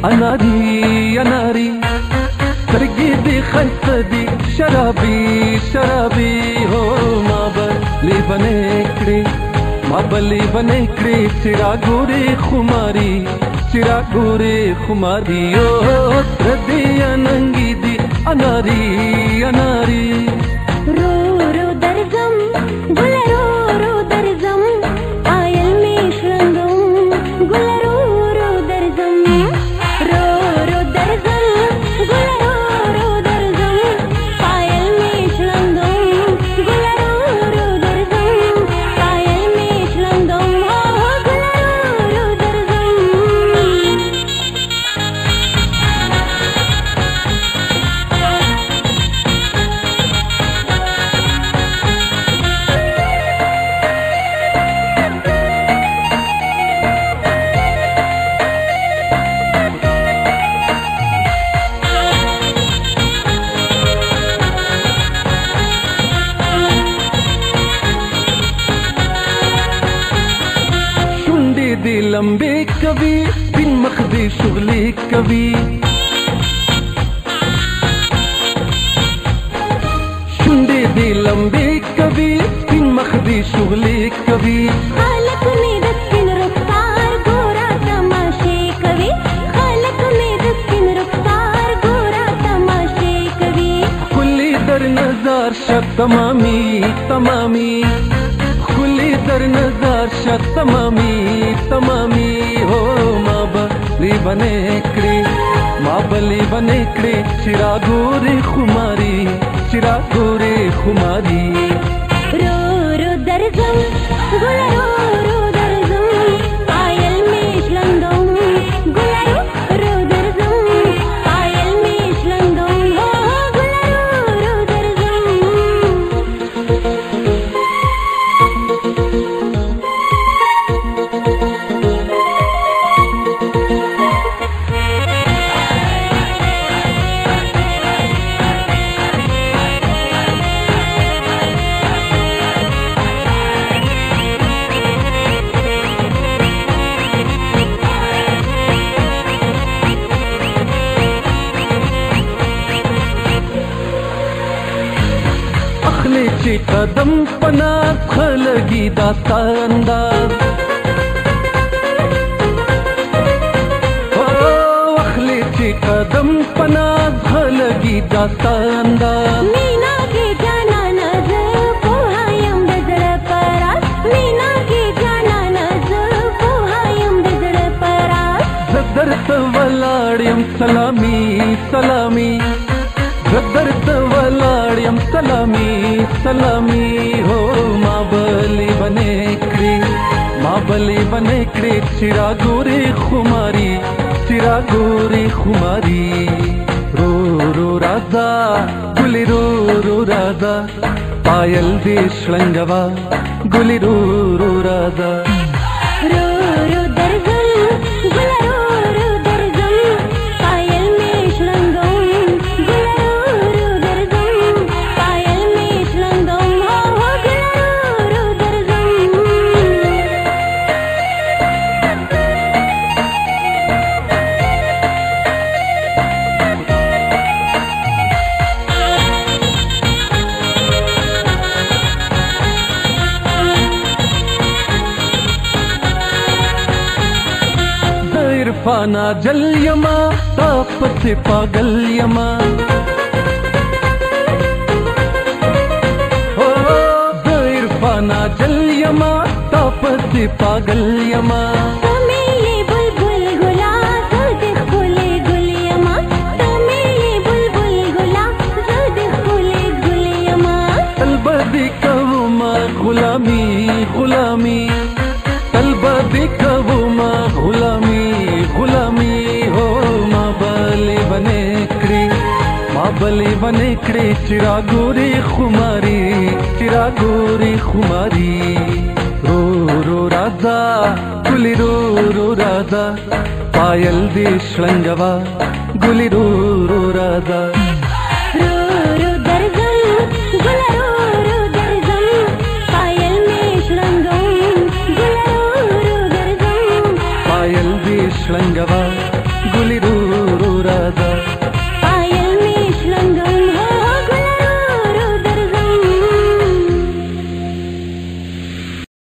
اناري اناري سترګې دې ښایسته دي شرابي شرابي هو ما به لیونی کړې ما به لیونی کړې چې راګورې خماري چې راګورې خماري او سره دې اننګي دي اناري اناري رو رو درځم ګله رو رو درځم پایل مې شلنګم ګله رو رو درځم رو رو درځم ګله رو رو درځم پایل مې شلنګم ګله رو رو درځم پایل مې شلنګم ګله رو رو درځم دې لمبې کوي بن مخ دې شغلې کوي شونډې دې لمبې کوي بن مخ دې شغلې کوي خلق مې د سپین رخسار ګورا تماشې کوي خلق مې د سپین رخسار ګورا تماشې کوي ښکلي در نظر شه تمامي تمامي ښکلي در نظر شه تمامي تمامي هو ما به لیونی کړې ما به لیونی کړې چې راګورې خماري چې راګورې خماري رو رو درځم ګله رو رو درځم پایل مې شلنګم ګله رو رو درځم پایل مې شلنګم ګله رو رو درځم اخلي چې قدم پناز خلګي داستا انداز اخلي چې قدم پناز خلګي داستا انداز مینا کې جانا نظر پوهایم د زړه پراز مینا کې جانا نظر پوهایم د زړه پراز زه درته ولاړ یم سلامي سلامي زه درته ولاړ یم سلامي سلامي هو ما به لیونی کړې ما به لیونی کړې چې راګورې خماري چې راګورې خماري رو رو راځه ګلې رو رو راځه پایل دې شلنګوه ګلې رو رو راځه رو رو درځم ګله رو رو درځم پایل مې شلنګم ګله رو رو درځم پایل مې شلنګم ګله رو رو درځم عرفانا جل یما تا پسې پاگل یما د عرفانا جل یما تا پسې پاگل یما تمیلی بلبل گلا زد خلی گل یما تمیلی بلبل گلا زد خلی گل یما تلبدی کوما غلامی غلامی تلبدی کوما غلامی غلامی هو ما بلی بنے کړې ما بلی بنے کړې چې راګورې خماري چې راګورې خماري رو رو راځه ګلې رو رو راځه پایل دې شلنګوه ګلې رو رو راځه رو رو درځم ګله رو رو درځم پایل مې شلنګم ګله رو رو درځم پایل دې شلنګوه